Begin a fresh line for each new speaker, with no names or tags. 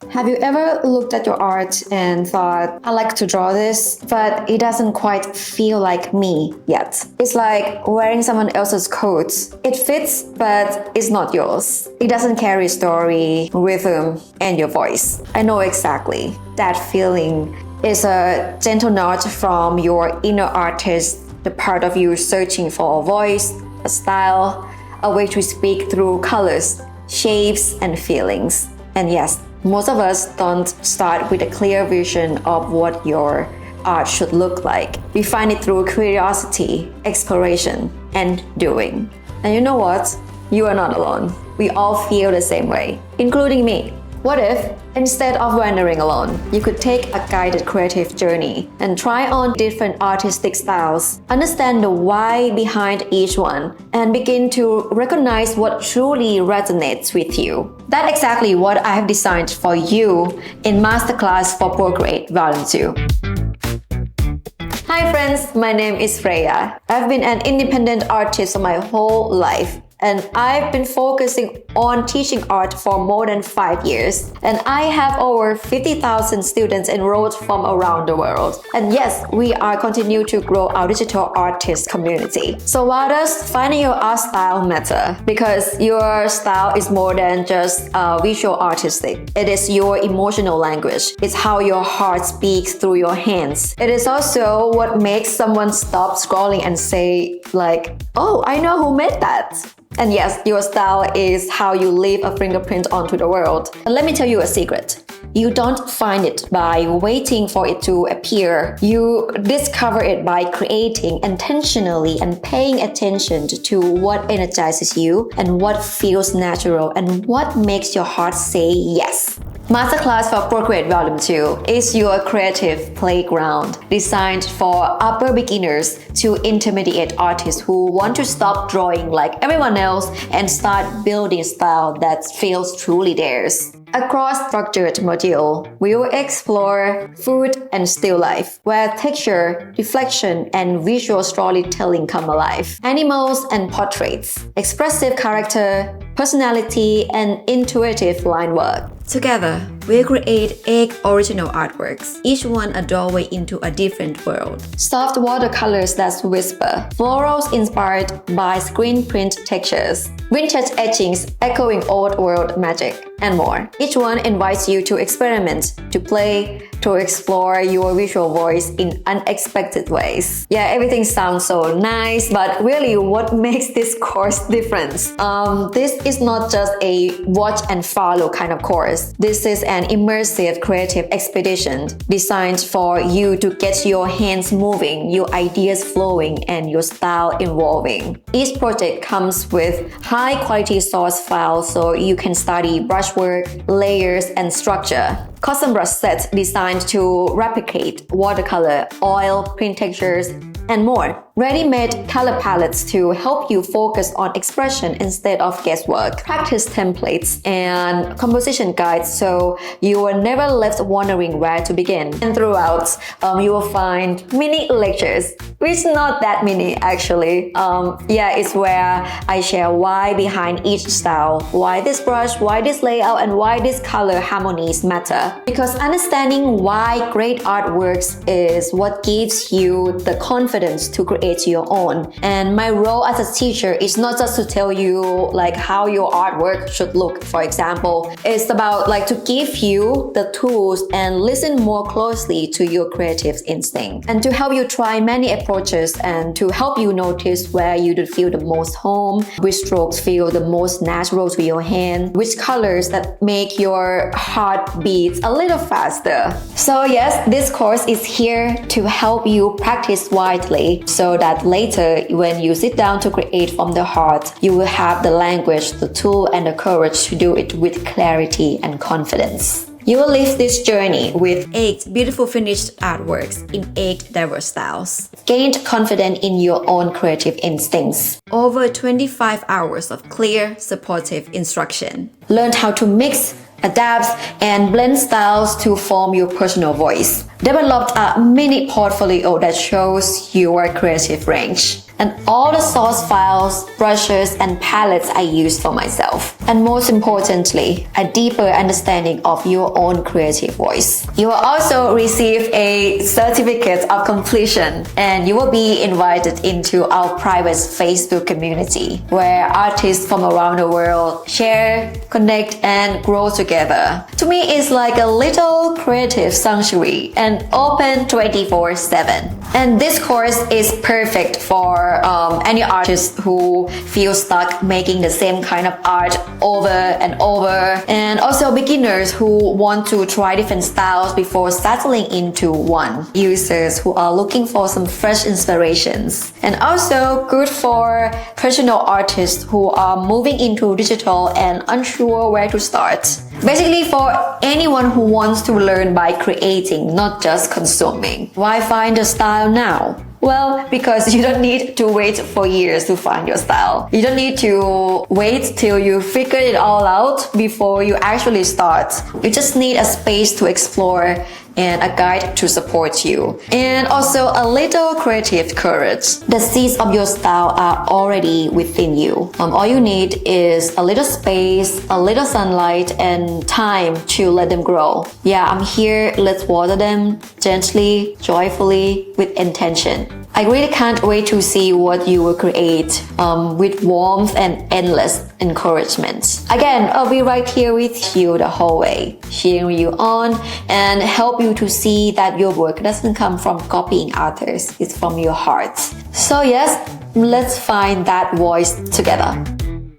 Have you ever looked at your art and thought, I like to draw this, but it doesn't quite feel like me yet? It's like wearing someone else's coat. It fits, but it's not yours. It doesn't carry story, rhythm, and your voice. I know exactly that feeling. Is a gentle nod from your inner artist, the part of you searching for a voice, a style, a way to speak through colors, shapes, and feelings. And yes, most of us don't start with a clear vision of what your art should look like. We find it through curiosity, exploration, and doing. And you know what? You are not alone. We all feel the same way, including me. What if, instead of wandering alone, you could take a guided creative journey and try on different artistic styles, understand the why behind each one, and begin to recognize what truly resonates with you? That's exactly what I have designed for you in Masterclass for Procreate Volume 2. Hi friends, my name is Freya. I've been an independent artist my whole life. And I've been focusing on teaching art for more than 5 years. And I have over 50,000 students enrolled from around the world. And yes, we are continue to grow our digital artist community. So why does finding your art style matter? Because your style is more than just visual artistic. It is your emotional language. It's how your heart speaks through your hands. It is also what makes someone stop scrolling and say like, oh, I know who made that. And yes, your style is how you leave a fingerprint onto the world. And let me tell you a secret. You don't find it by waiting for it to appear. You discover it by creating intentionally and paying attention to what energizes you and what feels natural and what makes your heart say yes. Masterclass for Procreate Volume 2 is your creative playground designed for upper beginners to intermediate artists who want to stop drawing like everyone else and start building a style that feels truly theirs. Across structured module, we will explore food and still life, where texture, reflection, and visual storytelling come alive. Animals and portraits, expressive character, personality, and intuitive line work. Together, we'll create 8 original artworks, each one a doorway into a different world. Soft watercolors that whisper, florals inspired by screen print textures, vintage etchings echoing old world magic, and more. Each one invites you to experiment, to play, to explore your visual voice in unexpected ways. Yeah, everything sounds so nice, but really what makes this course different? This is not just a watch and follow kind of course. This is an immersive creative expedition designed for you to get your hands moving, your ideas flowing, and your style evolving. Each project comes with high-quality source files so you can study brushwork, layers, and structure. Custom brush sets designed to replicate watercolor, oil, print textures, and more. Ready-made color palettes to help you focus on expression instead of guesswork. Practice templates and composition guides so you are never left wondering where to begin. And throughout, you will find mini lectures, which not that many actually. It's where I share why behind each style, why this brush, why this layout, and why these color harmonies matter. Because understanding why great art works is what gives you the confidence to create your own. And my role as a teacher is not just to tell you like how your artwork should look, for example. It's about like to give you the tools and listen more closely to your creative instinct, and to help you try many approaches and to help you notice where you do feel the most home, which strokes feel the most natural to your hand, which colors that make your heart beat a little faster. So yes, this course is here to help you practice widely so that later when you sit down to create from the heart, you will have the language, the tool, and the courage to do it with clarity and confidence. You will live this journey with 8 beautiful finished artworks in 8 diverse styles. Gain confidence in your own creative instincts. Over 25 hours of clear, supportive instruction. Learn how to mix, adapt, and blend styles to form your personal voice. Developed a mini portfolio that shows your creative range. And all the source files, brushes, and palettes I use for myself. and most importantly, a deeper understanding of your own creative voice. You will also receive a certificate of completion, and you will be invited into our private Facebook community where artists from around the world share, connect, and grow together. To me, it's like a little creative sanctuary and open 24/7. And this course is perfect for any artist who feels stuck making the same kind of art over and over, and also beginners who want to try different styles before settling into one, users who are looking for some fresh inspirations, and also good for professional artists who are moving into digital and unsure where to start. Basically, for anyone who wants to learn by creating, not just consuming. Why find a style now? Well, because you don't need to wait for years to find your style. You don't need to wait till you figure it all out before you actually start. You just need a space to explore and a guide to support you. And also a little creative courage. The seeds of your style are already within you. All you need is a little space, a little sunlight, and time to let them grow. Yeah, I'm here. Let's water them gently, joyfully, with intention. I really can't wait to see what you will create with warmth and endless encouragement. Again, I'll be right here with you the whole way, cheering you on and help you to see that your work doesn't come from copying others, it's from your heart. So yes, let's find that voice together.